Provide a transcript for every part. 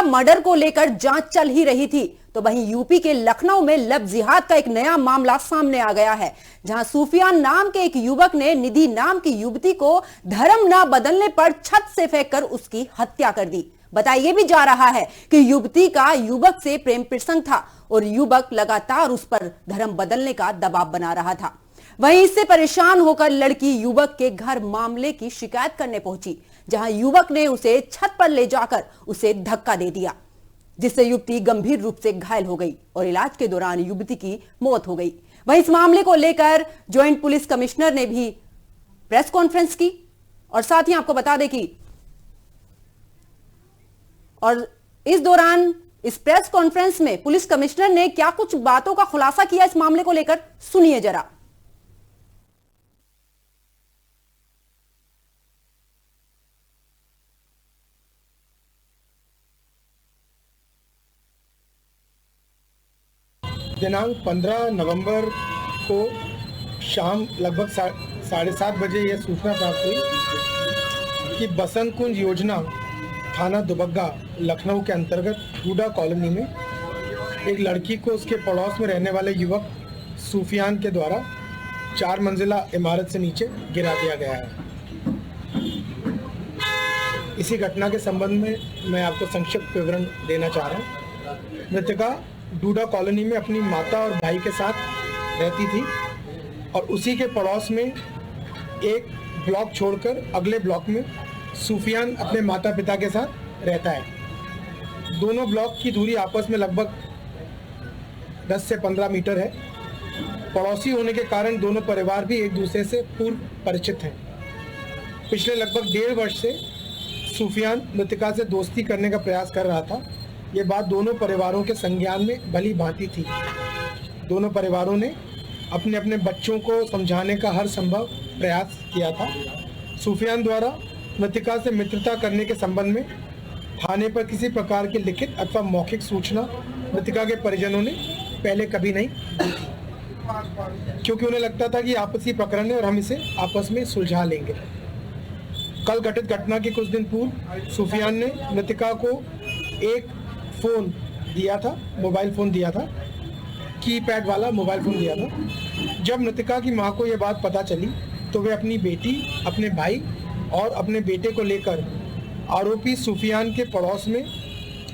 Murder को लेकर जांच चल ही रही थी, तो वहीं यूपी के लखनऊ में लव जिहाद का एक नया मामला सामने आ गया है, जहां सूफियान नाम के एक युवक ने निधि नाम की युवती को धर्म न बदलने पर छत से फेंककर उसकी हत्या कर दी। बताया भी जा रहा है कि युवती का युवक से प्रेम प्रसंग था और युवक लगातार उस पर धर्म बदलने का दबाव बना रहा था। वहीं इससे परेशान होकर लड़की युवक के घर मामले की शिकायत करने पहुंची, जहां युवक ने उसे छत पर ले जाकर उसे धक्का दे दिया, जिससे युवती गंभीर रूप से घायल हो गई और इलाज के दौरान युवती की मौत हो गई। वहीं इस मामले को लेकर ज्वाइंट पुलिस कमिश्नर ने भी प्रेस कॉन्फ्रेंस की और साथ ही आपको बता दें कि और इस दौरान इस प्रेस कॉन्फ्रेंस में पुलिस कमिश्नर ने क्या कुछ बातों का खुलासा किया इस मामले को लेकर, सुनिए जरा। दिनांक 15 नवंबर को शाम लगभग 7:30 बजे यह सूचना प्राप्त हुई कि बसंत कुंज योजना थाना दुबग्गा लखनऊ के अंतर्गत हूडा कॉलोनी में एक लड़की को उसके पड़ोस में रहने वाले युवक सूफियान के द्वारा 4 मंजिला इमारत से नीचे गिरा दिया गया है। इसी घटना के संबंध में मैं आपको संक्षिप्त विवरण देना चाह रहा हूँ। मृतका डूडा कॉलोनी में अपनी माता और भाई के साथ रहती थी और उसी के पड़ोस में एक ब्लॉक छोड़कर अगले ब्लॉक में सूफियान अपने माता पिता के साथ रहता है। दोनों ब्लॉक की दूरी आपस में लगभग 10 से 15 मीटर है। पड़ोसी होने के कारण दोनों परिवार भी एक दूसरे से पूर्व परिचित हैं। पिछले लगभग 1.5 वर्ष से सूफियान मृतका से दोस्ती करने का प्रयास कर रहा था। ये बात दोनों परिवारों के संज्ञान में भली भांति थी। दोनों परिवारों ने अपने अपने बच्चों को समझाने का हर संभव प्रयास किया था। सूफियान द्वारा मृतका से मित्रता करने के संबंध में थाने पर किसी प्रकार की लिखित अथवा मौखिक सूचना मृतका के परिजनों ने पहले कभी नहीं दी थी, क्योंकि उन्हें लगता था कि आपसी प्रकरण है और हम इसे आपस में सुलझा लेंगे। कल घटित घटना के कुछ दिन पूर्व सूफियान ने मृतका को एक फ़ोन दिया था, मोबाइल फ़ोन दिया था, कीपैड वाला मोबाइल फ़ोन दिया था। जब मृतका की मां को यह बात पता चली तो वे अपनी बेटी, अपने भाई और अपने बेटे को लेकर आरोपी सूफियान के पड़ोस में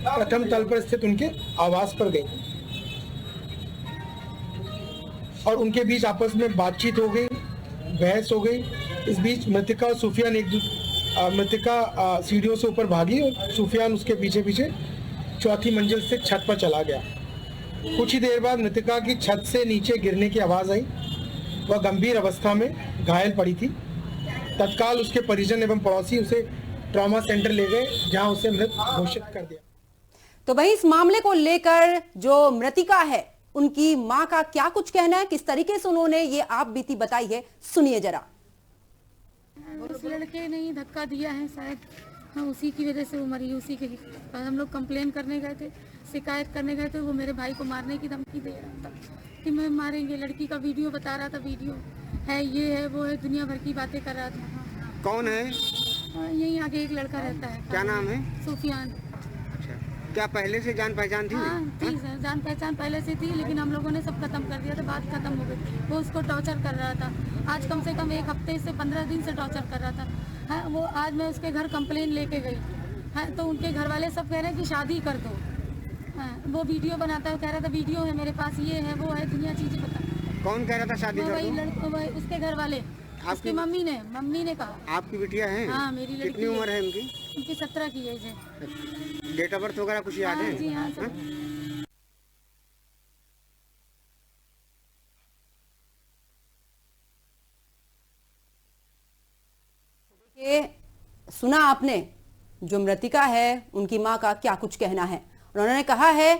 प्रथम तल पर स्थित उनके आवास पर गई और उनके बीच आपस में बातचीत हो गई, बहस हो गई। इस बीच मृतका और सूफियान मृतका सीढ़ियों से ऊपर भागी और सूफियान उसके पीछे पीछे चौथी मंजिल से छत पर चला गया। कुछ ही देर बाद मृतका की छत से नीचे गिरने की आवाज़ आई। वह गंभीर अवस्था में घायल पड़ी थी। तत्काल उसके परिजन एवं पड़ोसी उसे ट्रॉमा सेंटर ले गए, जहां उसे मृत घोषित कर दिया। तो वहीं इस मामले को लेकर जो मृतिका है उनकी मां का क्या कुछ कहना है, किस तरीके से उन्होंने ये आप बीती बताई है, सुनिए जरा। उस लड़के ने ही धक्का दिया है शायद, हाँ उसी की वजह से वो मरी। उसी के हम लोग कंप्लेन करने गए थे, शिकायत करने गए थे। वो मेरे भाई को मारने की धमकी दे रहा था कि मैं मारेंगे। लड़की का वीडियो बता रहा था, वीडियो है, ये है, वो है, दुनिया भर की बातें कर रहा था। कौन है? यहीं आगे एक लड़का रहता है। क्या नाम है? सूफियान। अच्छा, क्या पहले से जान पहचान थी? हाँ थी सर, जान पहचान पहले से थी, लेकिन हम लोगों ने सब खत्म कर दिया था। बात खत्म हो गई। वो उसको टॉर्चर कर रहा था। आज कम से कम 1 हफ्ते से 15 दिन से टॉर्चर कर रहा था। हाँ, वो आज मैं उसके घर कंप्लेन लेके गई। हाँ, तो उनके घर वाले सब कह रहे हैं कि शादी कर दो। हाँ, वो वीडियो बनाता है, कह रहा था वीडियो है मेरे पास, ये है, वो है, दुनिया चीजें बता। कौन कह रहा था शादी कर दो? वही लड़का, वही उसके घर वाले, उसकी मम्मी ने कहा। आपकी बिटिया है? हाँ मेरी लड़की। कितनी उम्र है उनकी? उनकी 17 की एज है। डेट ऑफ बर्थ वगैरह कुछ याद है? जी हाँ सर। सुना आपने जो मृतिका है उनकी मां का क्या कुछ कहना है। उन्होंने कहा है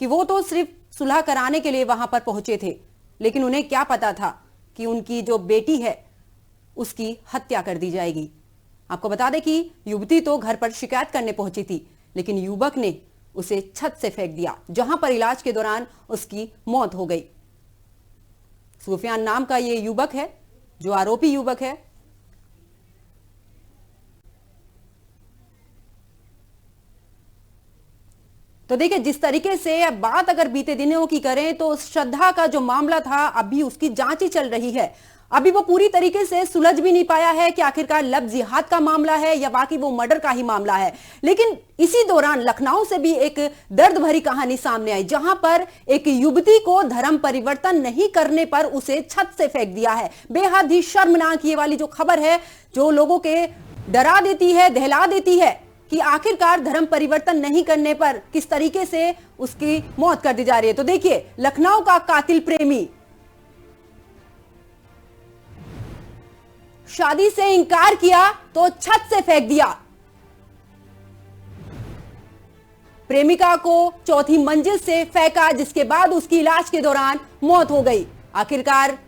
कि वो तो सिर्फ सुलह कराने के लिए वहां पर पहुंचे थे, लेकिन उन्हें क्या पता था कि उनकी जो बेटी है उसकी हत्या कर दी जाएगी। आपको बता दें कि युवती तो घर पर शिकायत करने पहुंची थी, लेकिन युवक ने उसे छत से फेंक दिया, जहां पर इलाज के दौरान उसकी मौत हो गई। सूफियान नाम का ये युवक है जो आरोपी युवक है। तो देखिए, जिस तरीके से अब बात अगर बीते दिनों की करें तो श्रद्धा का जो मामला था अभी उसकी जांच ही चल रही है। अभी वो पूरी तरीके से सुलझ भी नहीं पाया है कि आखिरकार लव जिहाद का मामला है या बाकी वो मर्डर का ही मामला है। लेकिन इसी दौरान लखनऊ से भी एक दर्द भरी कहानी सामने आई, जहां पर एक युवती को धर्म परिवर्तन नहीं करने पर उसे छत से फेंक दिया है। बेहद ही शर्मनाक ये वाली जो खबर है, जो लोगों के डरा देती है, दहला देती है कि आखिरकार धर्म परिवर्तन नहीं करने पर किस तरीके से उसकी मौत कर दी जा रही है। तो देखिए, लखनऊ का कातिल प्रेमी शादी से इंकार किया तो छत से फेंक दिया। प्रेमिका को चौथी मंजिल से फेंका, जिसके बाद उसकी इलाज के दौरान मौत हो गई। आखिरकार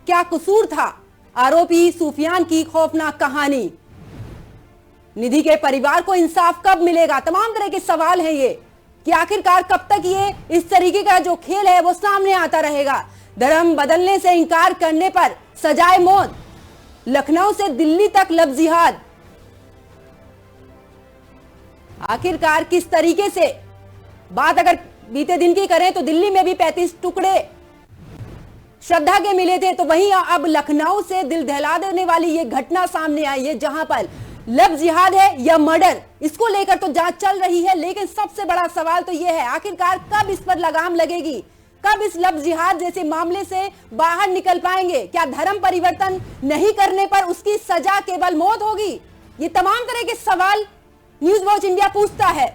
क्या कसूर था? आरोपी सुफियान की खौफनाक कहानी। निधि के परिवार को इंसाफ कब मिलेगा? तमाम तरह के सवाल हैं ये कि आखिरकार कब तक ये इस तरीके का जो खेल है वो सामने आता रहेगा। धर्म बदलने से इंकार करने पर सजाए मौत। लखनऊ से दिल्ली तक लव जिहाद। आखिरकार किस तरीके से बात अगर बीते दिन की करें तो दिल्ली में भी 35 टुकड़े श्रद्धा के मिले थे, तो वहीं अब लखनऊ से दिल दहला देने वाली ये घटना सामने आई है, जहां पर लव जिहाद है या मर्डर, इसको लेकर तो जांच चल रही है। लेकिन सबसे बड़ा सवाल तो यह है, आखिरकार कब इस पर लगाम लगेगी? कब इस लव जिहाद जैसे मामले से बाहर निकल पाएंगे? क्या धर्म परिवर्तन नहीं करने पर उसकी सजा केवल मौत होगी? ये तमाम तरह के सवाल न्यूज वॉच इंडिया पूछता है।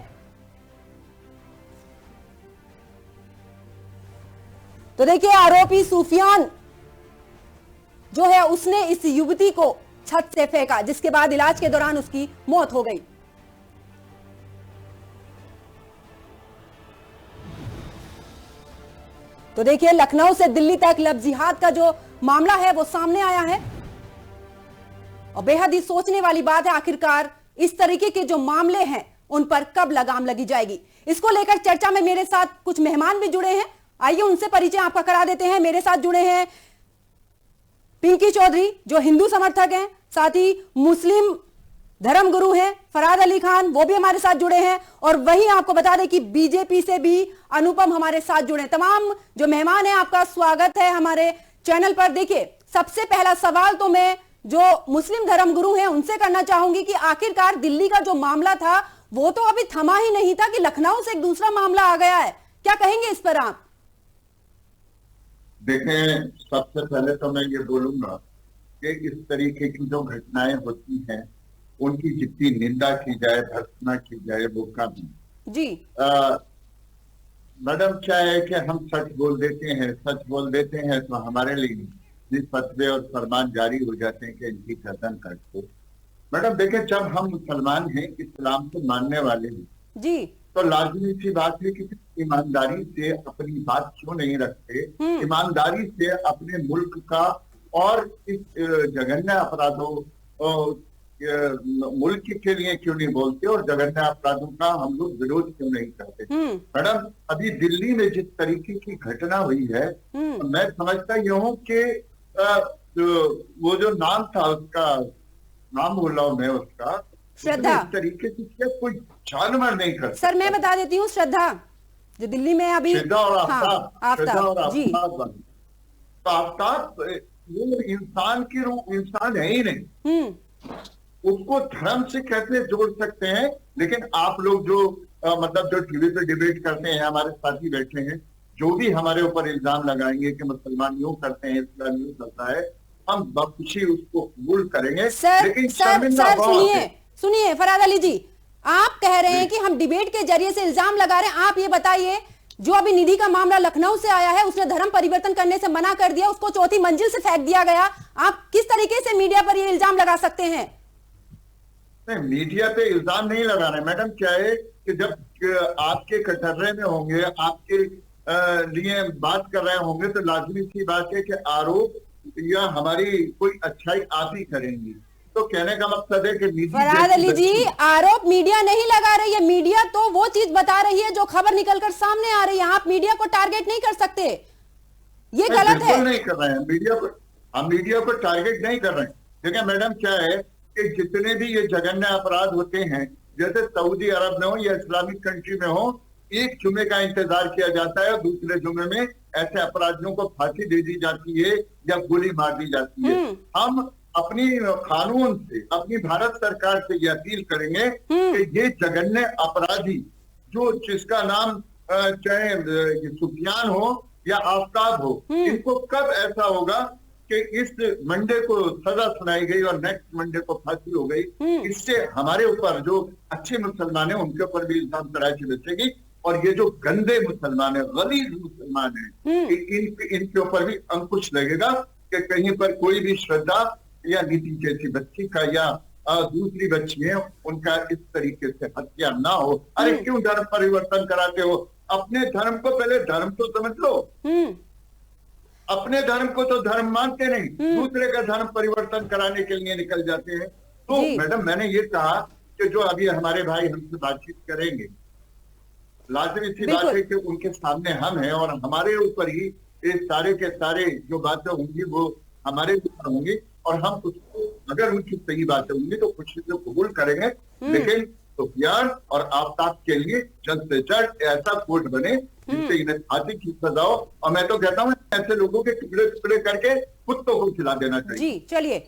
तो देखिए, आरोपी सुफियान जो है उसने इस युवती को छत से फेंका, जिसके बाद इलाज के दौरान उसकी मौत हो गई। तो देखिए, लखनऊ से दिल्ली तक लव जिहाद का जो मामला है वो सामने आया है और बेहद ही सोचने वाली बात है, आखिरकार इस तरीके के जो मामले हैं उन पर कब लगाम लगी जाएगी। इसको लेकर चर्चा में मेरे साथ कुछ मेहमान भी जुड़े हैं, आइए उनसे परिचय आपका करा देते हैं। मेरे साथ जुड़े हैं पिंकी चौधरी, जो हिंदू समर्थक हैं, साथ ही मुस्लिम धर्मगुरु हैं फरहाद अली खान, वो भी हमारे साथ जुड़े हैं, और वहीं आपको बता दें कि बीजेपी से भी अनुपम हमारे साथ जुड़े हैं। तमाम जो मेहमान हैं, आपका स्वागत है हमारे चैनल पर। देखिए, सबसे पहला सवाल तो मैं जो मुस्लिम धर्मगुरु हैं उनसे करना चाहूंगी कि आखिरकार दिल्ली का जो मामला था वो तो अभी थमा ही नहीं था कि लखनऊ से एक दूसरा मामला आ गया है, क्या कहेंगे इस पर आप? देखें, सबसे पहले तो मैं ये बोलूंगा कि इस तरीके की जो घटनाएं होती हैं उनकी जितनी निंदा की जाए, भर्त्सना की जाए, वो कम जी। मैडम, क्या है कि हम सच बोल देते हैं तो हमारे लिए फतवे और फरमान जारी हो जाते हैं कि इनकी गर्दन काट दो। मैडम देखिए, जब हम मुसलमान हैं, इस्लाम को मानने वाले हैं जी, तो लाजमी सी बात है कि ईमानदारी से अपनी बात क्यों नहीं रखते, ईमानदारी से अपने मुल्क का और इस जघन्य अपराधों मुल्क के लिए क्यों नहीं बोलते और जघन्य अपराधों का हम लोग विरोध क्यों नहीं करते। मैडम, अभी दिल्ली में जिस तरीके की घटना हुई है, मैं समझता यह हूँ कि वो जो नाम था, उसका नाम बोल रहा हूँ मैं, उसका श्रद्धा, इस तरीके से कोई जानवर नहीं कर। सर मैं बता देती हूँ, श्रद्धा जो दिल्ली में अभी श्रद्धा और आफ्ताब, श्रद्धा और आफ्ताब, तो आफ्ताब वो इंसान की रूह, इंसान है ही नहीं, उसको धर्म से कैसे जोड़ सकते हैं? लेकिन आप लोग जो मतलब जो टीवी पे डिबेट करते हैं, हमारे साथी बैठे हैं, जो भी हमारे ऊपर इल्जाम लगाएंगे कि मुसलमान यूं करते हैं, इस्लाम यूं करता है, हम बखुशी उसको कबूल करेंगे। लेकिन सुनिए फरहाद अली जी, आप कह रहे हैं कि हम डिबेट के जरिए से इल्जाम लगा रहे हैं। आप ये बताइए, जो अभी निधि का मामला लखनऊ से आया है, उसने धर्म परिवर्तन करने से मना कर दिया, उसको चौथी मंजिल से फेंक दिया गया, आप किस तरीके से मीडिया पर ये इल्जाम लगा सकते हैं? नहीं, मीडिया पे इल्जाम नहीं लगा रहे मैडम। क्या है कि जब आपके कटर्रे में होंगे, आपके लिए बात कर रहे होंगे, तो लाजमी सी बात है कि आरोप या हमारी कोई अच्छाई आप ही करेंगी। तो कहने का मकसद है कि फरहाद अली जी, आरोप मीडिया नहीं लगा रही है, मीडिया तो वो चीज बता रही है जो खबर निकलकर सामने आ रही है। आप मीडिया को टारगेट नहीं कर सकते, ये गलत है। नहीं कर रहे हैं मीडिया को, हम मीडिया को टारगेट नहीं कर रहे हैं। देखिए मैडम, क्या है कि जितने भी ये जघन्य अपराध होते हैं, जैसे सऊदी अरब में हो या इस्लामिक कंट्री में हो, एक जुमे का इंतजार किया जाता है और दूसरे जुमे में ऐसे अपराधियों को फांसी दे दी जाती है या गोली मार दी जाती है। हम अपनी कानून से, अपनी भारत सरकार से ये अपील करेंगे कि ये जघन्य अपराधी जो जिसका नाम चाहे सुफियान हो या आफ्ताब हो, इनको कब ऐसा होगा कि इस मंडे को सजा सुनाई गई और नेक्स्ट मंडे को फांसी हो गई, इससे हमारे ऊपर जो अच्छे मुसलमान हैं उनके ऊपर भी इल्जाम तराशी बचेगी और ये जो गंदे मुसलमान है, गलीज मुसलमान है, इनके ऊपर भी अंकुश लगेगा कि कहीं पर कोई भी श्रद्धा या नीति जैसी बच्ची का या दूसरी बच्ची है उनका इस तरीके से हत्या ना हो। अरे क्यों धर्म परिवर्तन कराते हो? अपने धर्म को पहले धर्म तो समझ लो। अपने धर्म को तो धर्म मानते नहीं, दूसरे का धर्म परिवर्तन कराने के लिए निकल जाते हैं। तो मैडम मैंने ये कहा कि जो अभी हमारे भाई हमसे बातचीत करेंगे, लाजमी सी बात है कि उनके सामने हम हैं और हमारे ऊपर ही ये सारे के सारे जो बातें होंगी वो हमारे ऊपर होंगी और हम उसको अगर उनकी सही बातें होंगी तो खुशी से कबूल करेंगे। लेकिन सुफियान और आफ्ताब के लिए जल्द से जल्द ऐसा कोर्ट बने जिससे इन्हें फांसी की सजा हो। और मैं तो कहता हूँ ऐसे लोगों के टुकड़े टुकड़े करके कुत्तों को खिला देना चाहिए। जी चलिए,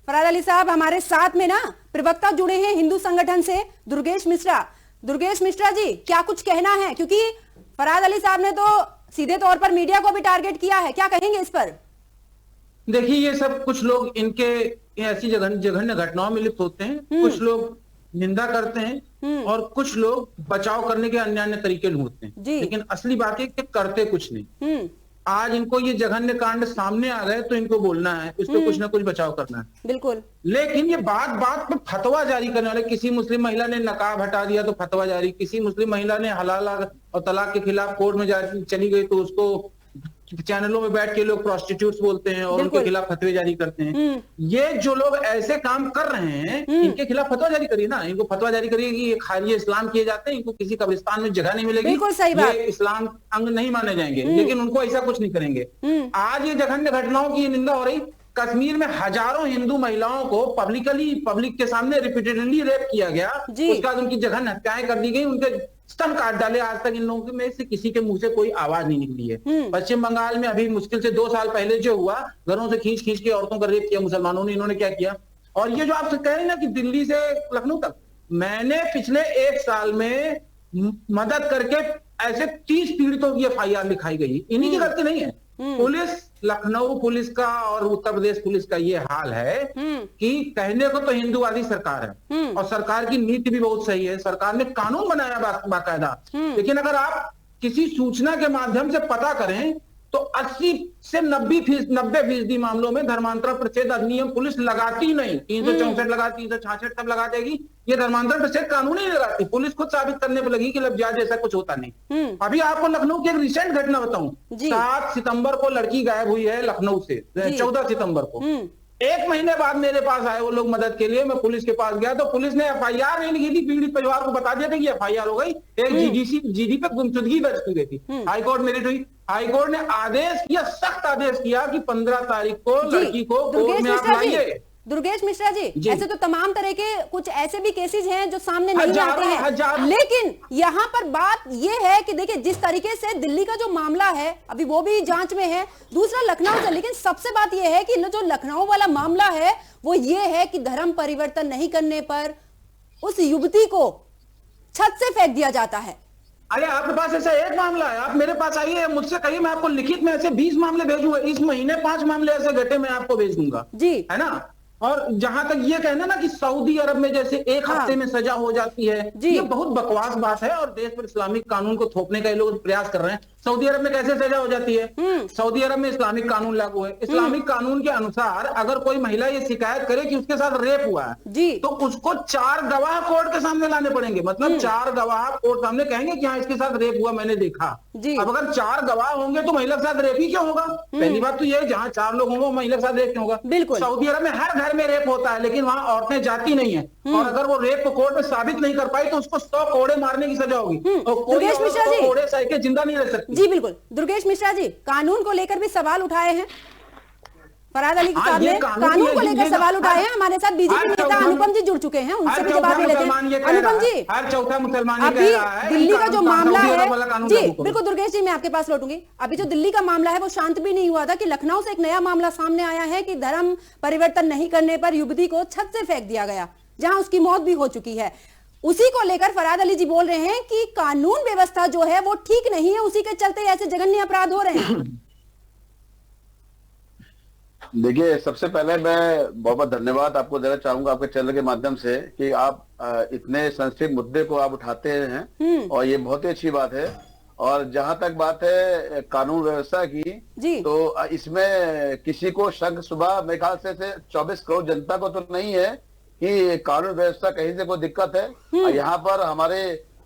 फरहाद अली साहब हमारे साथ में ना प्रवक्ता जुड़े हैं हिंदू संगठन से, दुर्गेश मिश्रा। दुर्गेश मिश्रा जी, क्या कुछ कहना है? क्योंकि फरहाद अली साहब ने तो सीधे तौर पर मीडिया को भी टारगेट किया है, क्या कहेंगे इस पर? देखिए, ये सब कुछ लोग इनके ऐसी जघन्य घटनाओं में लिप्त होते हैं, कुछ लोग निंदा करते हैं और कुछ लोग बचाव करने के अन्य अन्य तरीके ढूंढते हैं, लेकिन असली बात है कि करते कुछ नहीं। आज इनको ये जघन्य कांड सामने आ गए तो इनको बोलना है, इस पे कुछ ना कुछ बचाव करना है। बिल्कुल। लेकिन ये बात बात पे फतवा जारी करने वाले, किसी मुस्लिम महिला ने नकाब हटा दिया तो फतवा जारी, किसी मुस्लिम महिला ने हलाल और तलाक के खिलाफ कोर्ट में चली गई तो उसको चैनलों में बैठ के लोग प्रोस्टिट्यूट्स बोलते हैं और उनके खिलाफ फतवे जारी करते हैं। ये जो लोग ऐसे काम कर रहे हैं इनके खिलाफ फतवा जारी करिए ना, इनको फतवा जारी करिए कि ये खारिज इस्लाम किए जाते हैं, इनको किसी कब्रिस्तान में जगह नहीं मिलेगी, बिल्कुल सही बात। ये इस्लाम अंग नहीं माने जाएंगे, लेकिन उनको ऐसा कुछ नहीं करेंगे। आज ये जघन्य घटनाओं की निंदा हो रही, कश्मीर में हजारों हिंदू महिलाओं को पब्लिक के सामने रिपीटेडली रेप किया गया, उसके बाद उनकी जघन्य हत्याएं कर दी गई, उनके स्तन काट डाले। आज तक इन लोगों में से किसी के मुंह से कोई आवाज नहीं निकली है। पश्चिम बंगाल में अभी मुश्किल से 2 साल पहले जो हुआ, घरों से खींच खींच के औरतों का रेप किया मुसलमानों ने, इन्होंने क्या किया? और ये जो आप कह रहे हैं ना कि दिल्ली से लखनऊ तक, मैंने पिछले 1 साल में मदद करके ऐसे 30 पीड़ितों की FIR लिखाई गई, इन्हीं की गलती नहीं है। पुलिस, लखनऊ पुलिस का और उत्तर प्रदेश पुलिस का ये हाल है कि कहने को तो हिंदूवादी सरकार है और सरकार की नीति भी बहुत सही है, सरकार ने कानून बनाया बाकायदा, लेकिन अगर आप किसी सूचना के माध्यम से पता करें तो 80 से 90% मामलों में धर्मांतरण प्रतिषेध अधिनियम पुलिस लगाती नहीं। 364 लगाती, 366 तब लगा देगी, ये धर्मांतरण प्रतिषेध कानून ही नहीं लगाती। पुलिस खुद साबित करने पर लगी कि लफ्ज़ जैसा कुछ होता नहीं। अभी आपको लखनऊ की एक रिसेंट घटना बताऊं, 7 सितंबर को लड़की गायब हुई है लखनऊ से, 14 सितंबर को। 1 महीने बाद मेरे पास आए वो लोग मदद के लिए, मैं पुलिस के पास गया तो पुलिस ने FIR नहीं लिखी थी, पीड़ित परिवार को बता दिया था कि FIR हो गई, एक GD पे गुमशुदगी दर्ज की गई थी। हाईकोर्ट मेरिट हुई, हाईकोर्ट ने आदेश किया, सख्त आदेश किया कि 15 तारीख को लड़की को कोर्ट में आप लाइए। दुर्गेश मिश्रा जी, ऐसे तो तमाम तरह के कुछ ऐसे भी केसेस हैं जो सामने नहीं आते हैं, लेकिन यहाँ पर बात ये है कि देखिए जिस तरीके से दिल्ली का जो मामला है अभी वो भी जांच में है, दूसरा लखनऊ से, लेकिन सबसे बात ये है कि जो लखनऊ वाला मामला है वो ये है कि धर्म परिवर्तन नहीं करने पर उस युवती को छत से फेंक दिया जाता है। अरे आपके पास ऐसा एक मामला है, आप मेरे पास आइए, मुझसे कहिए, मैं आपको लिखित में ऐसे 20 मामले भेजूंगा, इस महीने 5 मामले ऐसे घटे मैं आपको भेज दूंगा जी, है ना। और जहां तक ये कहना ना कि सऊदी अरब में जैसे 1 हफ्ते में सजा हो जाती है, ये बहुत बकवास बात है और देश पर इस्लामिक कानून को थोपने का ये लोग प्रयास कर रहे हैं। सऊदी अरब में कैसे सजा हो जाती है? सऊदी अरब में इस्लामिक कानून लागू है, इस्लामिक कानून के अनुसार अगर कोई महिला ये शिकायत करे कि उसके साथ रेप हुआ है तो उसको 4 गवाह कोर्ट के सामने लाने पड़ेंगे, मतलब 4 गवाह कोर्ट सामने कहेंगे कि हाँ इसके साथ रेप हुआ, मैंने देखा। अब अगर 4 गवाह होंगे तो महिला के साथ रेप ही क्यों होगा? पहली बात तो ये, जहाँ 4 लोग होंगे महिला के साथ रेप क्यों होगा? सऊदी अरब में हर घर में रेप होता है, लेकिन वहां औरतें जाती नहीं है, और अगर वो रेप को कोर्ट में साबित नहीं कर पाई तो उसको 100 कोड़े मारने की सजा होगी और कोई कोड़े सह के जिंदा नहीं रह सकती। जी बिल्कुल। दुर्गेश मिश्रा जी, कानून को लेकर भी सवाल उठाए हैं। फरहाद अली हाँ, साहब ये ने कानून कानून को ये लेकर ये सवाल उठाए हैं। हर- हमारे साथ बीजेपी हर नेता चौथा- अनुपम जी जुड़ चुके हैं, उनसे हर भी जवाब ले चौथा लेते मुसलमान ये हैं। कह रहा अनुपम है, जी, हर चौथा मुसलमान ये अभी कह रहा है दिल्ली का जो मामला है, जी जी बिल्कुल दुर्गेश जी मैं आपके पास लौटूंगी। अभी जो दिल्ली का मामला है वो शांत भी नहीं हुआ था कि लखनऊ से एक नया मामला सामने आया है कि धर्म परिवर्तन नहीं करने पर युवती को छत से फेंक दिया गया, जहां उसकी मौत भी हो चुकी है। उसी को लेकर फरहाद अली जी बोल रहे हैं कि कानून व्यवस्था जो है वो ठीक नहीं है, उसी के चलते ऐसे जघन्य अपराध हो रहे हैं। देखिए, सबसे पहले मैं बहुत बहुत धन्यवाद आपको देना चाहूंगा आपके चैनल के माध्यम से कि आप इतने सेंसिटिव मुद्दे को आप उठाते हैं और ये बहुत ही अच्छी बात है। और जहां तक बात है कानून व्यवस्था की, जी। तो इसमें किसी को शक सुबह मेरे ख्याल से 24 करोड़ जनता को तो नहीं है कि कानून व्यवस्था कहीं से कोई दिक्कत है। और यहाँ पर हमारे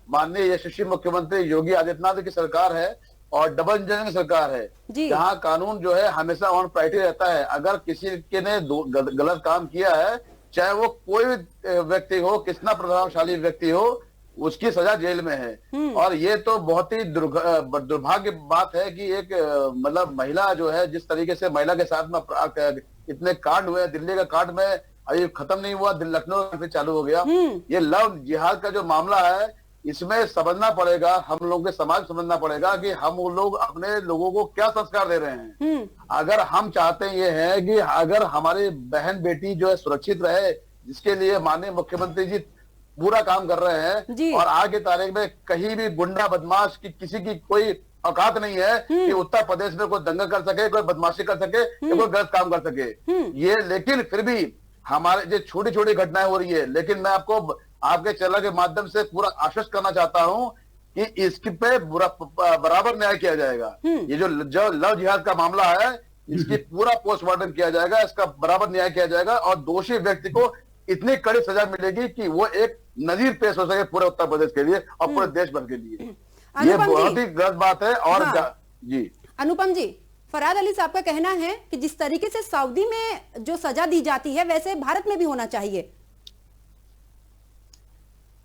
माननीय यशस्वी मुख्यमंत्री योगी आदित्यनाथ की सरकार है और डबल इंजन की सरकार है, जहाँ कानून जो है हमेशा ऑन प्रायोरिटी रहता है। अगर किसी के ने गलत काम किया है, चाहे वो कोई भी व्यक्ति हो, कितना प्रभावशाली व्यक्ति हो, उसकी सजा जेल में है। और ये तो बहुत ही दुर्भाग्य बात है कि एक मतलब महिला जो है, जिस तरीके से महिला के साथ में इतने कांड हुए, दिल्ली का कांड में अभी खत्म नहीं हुआ, लखनऊ से चालू हो गया। ये लव जिहाद का जो मामला है, इसमें समझना पड़ेगा, हम लोगों के समाज समझना पड़ेगा कि हम लोग अपने लोगों को क्या संस्कार दे रहे हैं। अगर हम चाहते ये हैं कि अगर हमारी बहन बेटी जो है सुरक्षित रहे, जिसके लिए माननीय मुख्यमंत्री जी पूरा काम कर रहे हैं, और आज की तारीख में कहीं भी गुंडा बदमाश की किसी की कोई औकात नहीं है कि उत्तर प्रदेश में कोई दंगा कर सके, कोई बदमाशी कर सके, या कोई गलत काम कर सके। ये लेकिन फिर भी हमारे जो छोटी छोटी घटनाएं हो रही है, लेकिन मैं आपको आपके चैनल के माध्यम से पूरा आश्वस्त करना चाहता हूं कि इसके पे बराबर न्याय किया जाएगा। ये जो लव जिहाद का मामला है, इसकी पूरा पोस्टमार्टम किया जाएगा, इसका बराबर न्याय किया जाएगा और दोषी व्यक्ति को इतनी कड़ी सजा मिलेगी कि वो एक नजीर पेश हो सके पूरे उत्तर प्रदेश के लिए और पूरे देश भर के लिए। ये बहुत ही गलत बात है। और जी अनुपम जी, फरहाद अली साहब का कहना है कि जिस तरीके से सऊदी में जो सजा दी जाती है, वैसे भारत में भी होना चाहिए।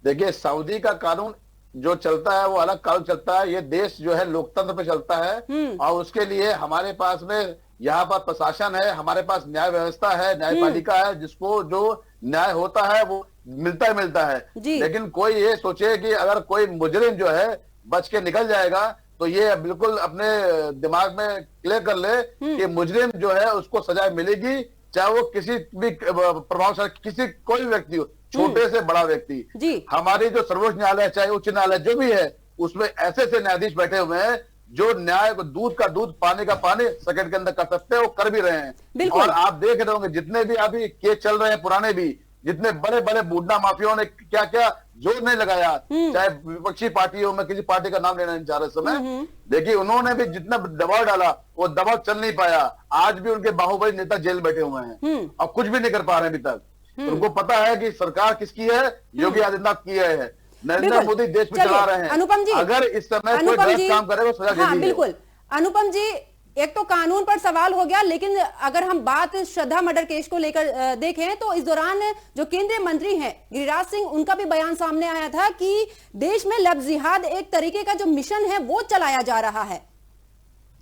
देखिए, सऊदी का कानून जो चलता है वो अलग कानून चलता है। ये देश जो है लोकतंत्र पे चलता है और उसके लिए हमारे पास में यहाँ पर प्रशासन है, हमारे पास न्याय व्यवस्था है, न्यायपालिका है, जिसको जो न्याय होता है वो मिलता है। लेकिन कोई ये सोचे कि अगर कोई मुजरिम जो है बच के निकल जाएगा, तो ये बिल्कुल अपने दिमाग में क्लियर कर ले कि मुजरिम जो है उसको सजा मिलेगी, चाहे वो किसी भी प्रभावशाली किसी कोई व्यक्ति हो, छोटे से बड़ा व्यक्ति। हमारी जो सर्वोच्च न्यायालय, चाहे उच्च न्यायालय जो भी है, उसमें ऐसे ऐसे न्यायाधीश बैठे हुए हैं जो न्याय को दूध का दूध पानी का पानी सेकंड के अंदर कर सकते हैं, वो कर भी रहे हैं। और आप देख रहे होंगे जितने भी अभी केस चल रहे हैं, पुराने भी, जितने बड़े बड़े बूढ़ा माफियाओं ने क्या क्या जोर नहीं लगाया, चाहे विपक्षी पार्टियों में, किसी पार्टी का नाम लेना नहीं चाह रहे समय, देखिए उन्होंने भी जितना दबाव डाला वो दबाव चल नहीं पाया। आज भी उनके बाहुबली नेता जेल बैठे हुए हैं और कुछ भी नहीं कर पा रहे अभी तक। उनको पता है कि सरकार किसकी है, योगी आदित्यनाथ की है, नरेंद्र मोदी देश में चला रहे हैं। अनुपम जी, अगर इस समय कोई गलत काम करे वो सजा देनी है। बिल्कुल अनुपम जी, एक तो कानून पर सवाल हो गया, लेकिन अगर हम बात श्रद्धा मर्डर केस को लेकर देखें तो इस दौरान जो केंद्रीय मंत्री हैं गिरिराज सिंह, उनका भी बयान सामने आया था कि देश में लव जिहाद एक तरीके का जो मिशन है वो चलाया जा रहा है।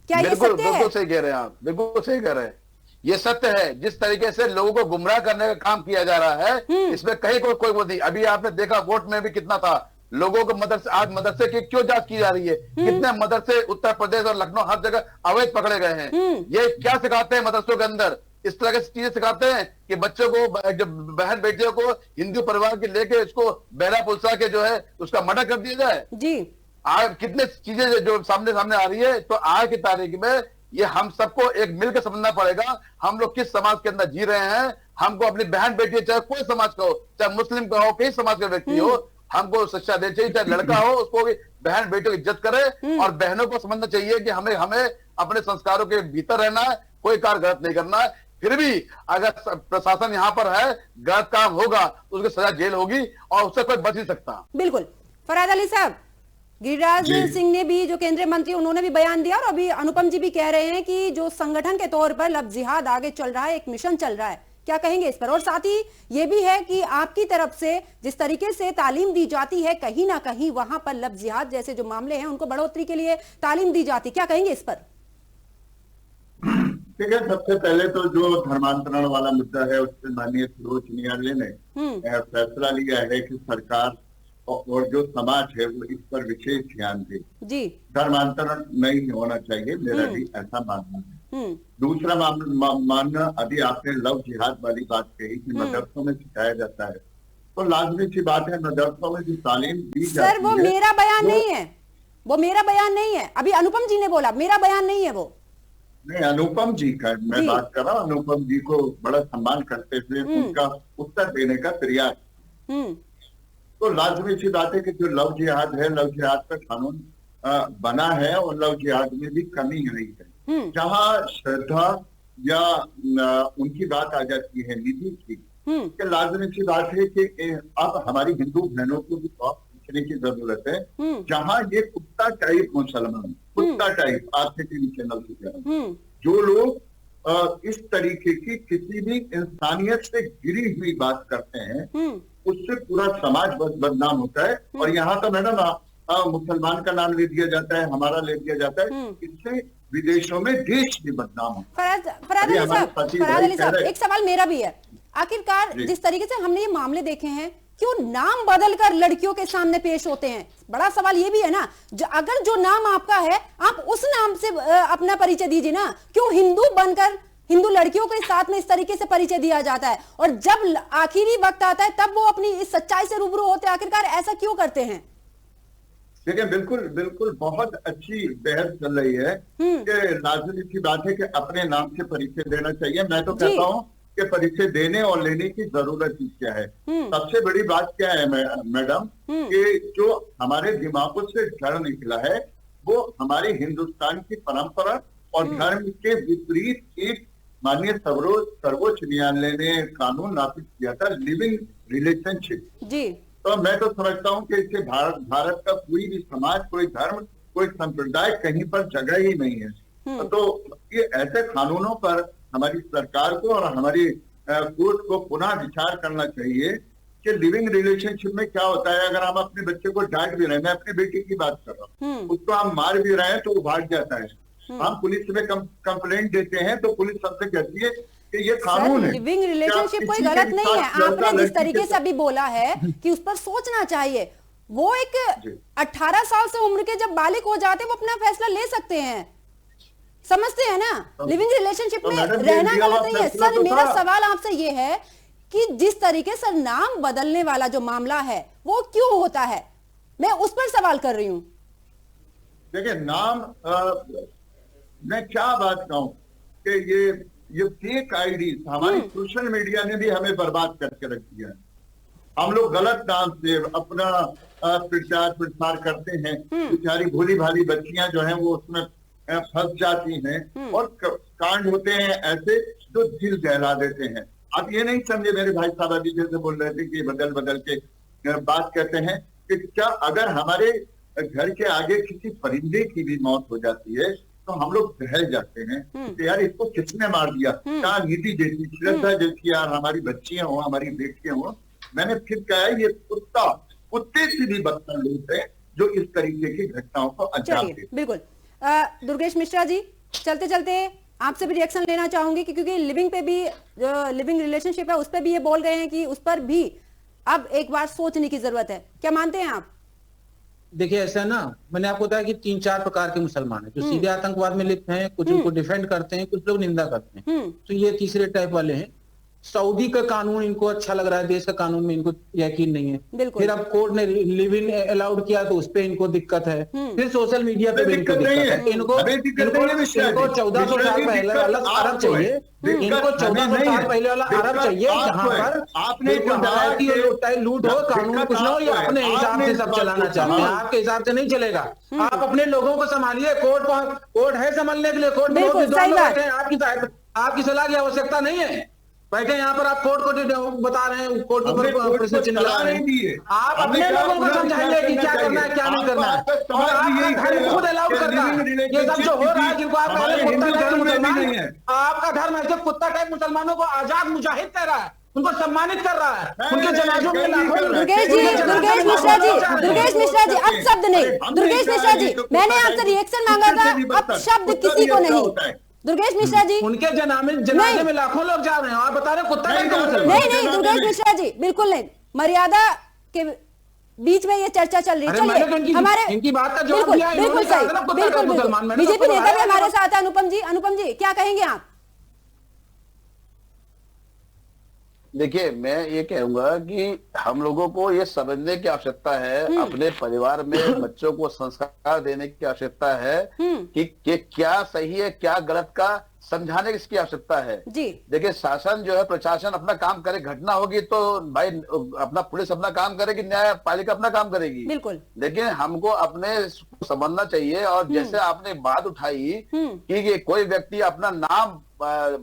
क्या ये सत्य है? बिल्कुल सही कह रहे हैं आप, बिल्कुल सही कह रहे हैं। ये सत्य है। जिस तरीके से लोगों को गुमराह करने का काम किया जा रहा है, इसमें कहीं कोई वो नहीं। अभी आपने देखा वोट में भी कितना था, लोगों को मदरसे, आज मदरसे की क्यों जांच की जा रही है, कितने मदरसे उत्तर प्रदेश और लखनऊ हर जगह अवैध पकड़े गए हैं। ये क्या सिखाते हैं मदरसों के अंदर? इस तरह की चीजें सिखाते हैं कि बच्चों को, जब बहन बेटियों को हिंदू परिवार के लेके इसको बहरा पुलसा के जो है उसका मर्डर कर दिया जाए। जी आज कितने चीजें जो सामने आ रही है। तो आज की तारीख में ये हम सबको एक मिलकर समझना पड़ेगा, हम लोग किस समाज के अंदर जी रहे हैं। हमको अपनी बहन बेटी, चाहे कोई समाज का हो, चाहे मुस्लिम का हो, किसी समाज का व्यक्ति हो, हमको शिक्षा देनी चाहिए। चाहे लड़का हो, उसको भी बहन बेटियों की इज्जत करे और बहनों को समझना चाहिए कि हमें अपने संस्कारों के भीतर रहना है, कोई कार्य गलत नहीं करना है। फिर भी अगर प्रशासन यहाँ पर है, गलत काम होगा तो उसकी सजा जेल होगी और उससे कोई बच नहीं सकता। बिल्कुल। फरहाद अली साहब, गिरिराज सिंह ने भी, जो केंद्रीय मंत्री, उन्होंने भी बयान दिया और अभी अनुपम जी भी कह रहे हैं कि जो संगठन के तौर पर लव जिहाद आगे चल रहा है, एक मिशन चल रहा है। क्या कहेंगे इस पर? और साथ ही ये भी है कि आपकी तरफ से जिस तरीके से तालीम दी जाती है, कहीं ना कहीं वहां पर लव जिहाद जैसे जो मामले हैं उनको बढ़ोतरी के लिए तालीम दी जाती, क्या कहेंगे इस पर? ठीक है, सबसे पहले तो जो धर्मांतरण वाला मुद्दा है उस पर माननीय सर्वोच्च न्यायालय ने फैसला लिया है कि सरकार और जो समाज है वो इस पर विशेष ध्यान दे। जी। धर्मांतरण नहीं होना चाहिए, मेरा भी ऐसा मानना है। दूसरा मानना, अभी आपने लव जिहाद वाली बात कही कि मदरसों में सिखाया जाता है, तो लाजमी सी बात है मदरसों में जो तालीम दी जाती है। सर वो मेरा बयान नहीं है, वो मेरा बयान नहीं है, अभी अनुपम जी ने बोला, मेरा बयान नहीं है वो। नहीं, अनुपम जी का मैं बात कर रहा हूँ। अनुपम जी को बड़ा सम्मान करते हुए उनका उत्तर देने का प्रयास। तो लाजमी सी बात है कि जो लव जिहाद है, लव जिहाद का कानून बना है और लव जिहाद में भी कमी आई है। जहाँ श्रद्धा या उनकी बात आ जाती है निधि की, कि लाजमी सी बात है कि अब हमारी हिंदू बहनों को भी बहुत पूछने की जरूरत है। जहाँ ये कुत्ता टाइप मुसलमान, कुत्ता टाइप, आपके टीवी चैनल से कह रहा हूं, जो लोग इस तरीके की किसी भी इंसानियत से गिरी हुई बात करते हैं, उससे पूरा समाज बदनाम होता है। और यहाँ तो मैडम मुसलमान का नाम ले दिया जाता है, हमारा ले दिया जाता है, इससे विदेशों में देश भी बदनाम होता है। फरहाद अली साहब, एक सवाल मेरा भी है। आखिरकार जिस तरीके से हमने ये मामले देखे हैं, क्यों नाम बदलकर लड़कियों के सामने पेश होते हैं? बड़ा सवाल ये भी है ना, अगर जो नाम आपका है आप उस नाम से अपना परिचय दीजिए ना। क्यों हिंदू बनकर हिंदू लड़कियों के साथ में इस तरीके से परिचय दिया जाता है, और जब आखिरी वक्त आता है तब वो अपनी इस सच्चाई से रूबरू होते हैं? आखिरकार ऐसा क्यों करते हैं? देखिए, बिल्कुल बिल्कुल बहुत अच्छी बहस चल रही है कि लाजमी की बात है कि अपने नाम से परिचय देना चाहिए। मैं तो कहता हूँ कि परिचय देने और लेने की जरूरत ही क्या है। सबसे बड़ी बात क्या है मैडम, कि जो हमारे दिमागों से जड़ निकला है वो हमारी हिंदुस्तान की परंपरा और धर्म के विपरीत एक माननीय सर्वोच्च न्यायालय ने कानून नाफिज किया था, लिविंग रिलेशनशिप जी। तो मैं तो समझता हूँ कि इससे भारत का कोई भी समाज, कोई धर्म, कोई संप्रदाय कहीं पर जगह ही नहीं है। तो ये ऐसे कानूनों पर हमारी सरकार को और हमारी कोर्ट को पुनः विचार करना चाहिए कि लिविंग रिलेशनशिप में क्या होता है। अगर हम अपने बच्चे को डांट भी रहे हैं, मैं अपनी बेटी की बात कर रहा हूँ, उसको हम मार भी रहे हैं तो वो भाग जाता है। हम पुलिस में कंप्लेंट देते हैं तो पुलिस हमसे कहती है कि ये कानून है। लिविंग रिलेशनशिप कोई गलत नहीं है। आपने जिस तरीके से अभी बोला है कि उस पर सोचना चाहिए, वो एक 18 साल से उम्र के जब बालिग हो जाते हैं वो अपना फैसला ले सकते हैं, समझते हैं ना। लिविंग रिलेशनशिप में रहना गलत नहीं है। सर मेरा सवाल आपसे ये है कि जिस तरीके से नाम बदलने वाला जो मामला है वो क्यों होता है, मैं उस पर सवाल कर रही हूँ। देखिए, नाम मैं क्या बात कहूँ कि ये फेक आईडी हमारी सोशल मीडिया ने भी हमें बर्बाद करके रख दिया है। हम लोग गलत नाम से अपना प्रचार प्रसार करते हैं, बेचारी भोली भाली बच्चियां जो हैं वो उसमें फंस जाती हैं और कांड होते हैं ऐसे जो दिल दहला देते हैं। आप ये नहीं समझे, मेरे भाई साहब अभी जैसे बोल रहे थे कि बदल बदल के बात कहते हैं कि क्या अगर हमारे घर के आगे किसी परिंदे की भी मौत हो जाती है तो हम लोग दहल जाते हैं कि यार इसको किसने मार दिया। क्या निधि जैसी, श्रद्धा जैसी यार हमारी बच्चियां हो, हमारी बेटियां हो। मैंने फिर कहा है ये कुत्ते से भी बदतर लोग हैं जो इस तरीके की घटनाओं को अंजाम देते हैं। बिल्कुल। दुर्गेश मिश्रा जी, चलते चलते आपसे भी रिएक्शन लेना चाहूंगी क्योंकि लिविंग पे भी, लिविंग रिलेशनशिप है उस पर भी ये बोल गए हैं कि उस पर भी अब एक बार सोचने की जरूरत है। क्या मानते हैं आप? देखिए, ऐसा ना, मैंने आपको बताया कि 3-4 प्रकार के मुसलमान हैं जो सीधे आतंकवाद में लिप्त हैं, कुछ उनको डिफेंड करते हैं, कुछ लोग निंदा करते हैं। तो ये तीसरे टाइप वाले हैं। सऊदी का कानून इनको अच्छा लग रहा है, देश का कानून में इनको यकीन नहीं है। फिर अब कोर्ट ने लिव इन अलाउड किया तो उस पे इनको दिक्कत है। फिर सोशल मीडिया पे भी इनको दिक्कत है। इनको 1400 साल पहले वाला अरब चाहिए, इनको 1400 साल पहले वाला अरब चाहिए जहाँ पर आपने लूट हो, कानून कुछ ना हो, ये अपने हिसाब से सब चलाना चाहते हैं। आपके हिसाब से नहीं चलेगा। आप अपने लोगों को संभालिए। कोर्ट है संभालने के लिए, कोर्ट में आपकी सलाह की आवश्यकता नहीं है। बैठे यहाँ पर आप कोर्ट को बता रहे हैं, कोर्ट के ऊपर प्रश्न चिन्ह लगा रहे हैं। आप अपने लोगों को समझाइए कि क्या करना है क्या नहीं करना है। और आपका धर्म खुद अलाउ करता है ये सब जो हो रहा है, जिनको आप पहले कुत्ता कहते मुसलमान, आपका धर्म ऐसे कुत्ता टाइप मुसलमानों को आजाद मुजाहिद कह रहा है, उनको सम्मानित कर रहा है, उनके जनाजों में लाखों। दुर्गेश मिश्रा जी अब शब्द नहीं। दुर्गेश मिश्रा जी, मैंने आपसे रिएक्शन मांगा था, अब शब्द किसी को नहीं। दुर्गेश मिश्रा जी, उनके जनाजे में लाखों लोग जा रहे हैं, आप बता रहे हैं कुत्ता नहीं, कैसे मुसलमान? नहीं दुर्गेश मिश्रा जी, बिल्कुल नहीं, मर्यादा के बीच में ये चर्चा चल रही है। अरे मैंने तो चलिए हमारे इनकी बात का जवाब बिल्कुल दिया, बिल्कुल इन्होंने सही, कहा था ना कुत्ता बिल्कुल का मुसलमान, बिल्कुल। मैंने तो बीजेपी नेता भी बताया हमारे ना। साथ है। अनुपम जी क्या कहेंगे आप? देखिए, मैं ये कहूंगा कि हम लोगों को ये समझने की आवश्यकता है, अपने परिवार में बच्चों को संस्कार देने की आवश्यकता है कि क्या सही है क्या गलत का समझाने की इसकी आवश्यकता है जी। देखिए, शासन जो है, प्रशासन अपना काम करे, घटना होगी तो भाई अपना पुलिस अपना काम करेगी, न्यायपालिका अपना काम करेगी, बिल्कुल। लेकिन हमको अपने समझना चाहिए। और जैसे आपने बात उठाई कि कोई व्यक्ति अपना नाम,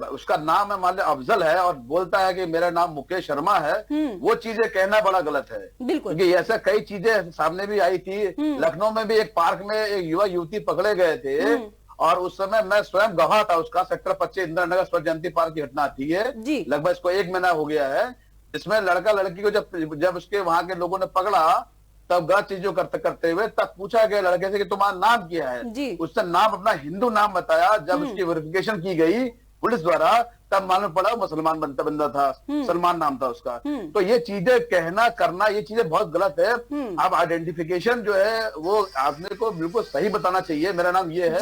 उसका नाम है मान लो अफजल है और बोलता है कि मेरा नाम मुकेश शर्मा है, वो चीजें कहना बड़ा गलत है। बिल्कुल। क्योंकि ऐसा कई चीजें सामने भी आई थी। लखनऊ में भी एक पार्क में एक युवा युवती पकड़े गए थे और उस समय मैं स्वयं गवाह था उसका। सेक्टर 25 इंदिरा नगर स्वर्ण जयंती पार्क की घटना थी है, लगभग इसको 1 महीना हो गया है। इसमें लड़का लड़की को जब उसके वहां के लोगों ने पकड़ा, तब गलत चीजों करते हुए तब पूछा गया लड़के से कि तुम्हारा नाम क्या है। उसने नाम अपना हिंदू नाम बताया। जब उसकी वेरिफिकेशन की गई पुलिस द्वारा, तब मालूम पड़ा मुसलमान बंदा था, सलमान नाम था उसका। तो ये चीजें कहना करना, ये चीजें बहुत गलत है। अब आइडेंटिफिकेशन जो है वो आपने को बिल्कुल सही बताना चाहिए, मेरा नाम ये है।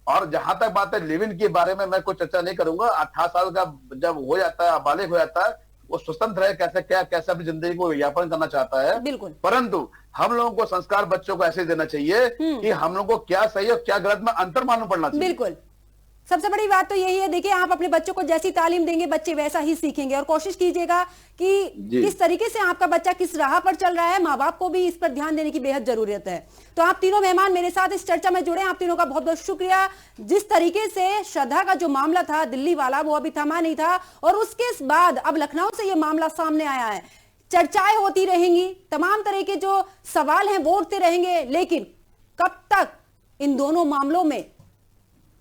और जहां तक बात है लिव इन के बारे में, मैं कोई चर्चा नहीं करूंगा। 18 साल का जब हो जाता है, बालिग हो जाता है, वो स्वतंत्र है कैसे अपनी जिंदगी को यापन करना चाहता है। बिल्कुल। परंतु हम लोगों को संस्कार बच्चों को ऐसे देना चाहिए कि हम लोगों को क्या सही और क्या गलत में अंतर मालूम पड़ना चाहिए। बिल्कुल, सबसे बड़ी बात तो यही है। देखिए, आप अपने बच्चों को जैसी तालीम देंगे बच्चे वैसा ही सीखेंगे। और कोशिश कीजिएगा कि किस तरीके से आपका बच्चा किस राह पर चल रहा है, माँ बाप को भी इस पर ध्यान देने की बेहद जरूरत है। तो आप तीनों मेहमान मेरे साथ इस चर्चा में जुड़े, आप तीनों का बहुत बहुत शुक्रिया। जिस तरीके से श्रद्धा का जो मामला था दिल्ली वाला, वो अभी थमा नहीं था और उसके बाद अब लखनऊ से ये मामला सामने आया है। चर्चाएं होती रहेंगी, तमाम तरह के जो सवाल हैं वो उठते रहेंगे, लेकिन कब तक इन दोनों मामलों में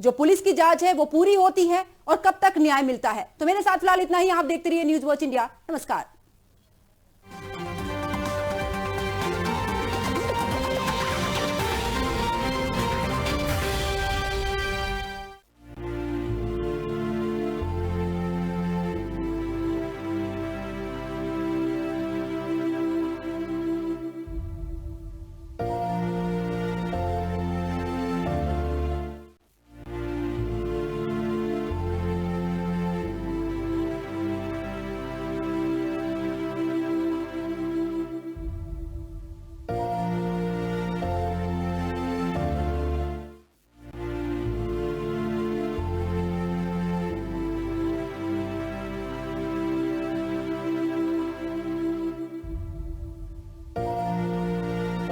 जो पुलिस की जांच है वो पूरी होती है और कब तक न्याय मिलता है। तो मेरे साथ फिलहाल इतना ही। आप देखते रहिए न्यूज़ वॉच इंडिया। नमस्कार।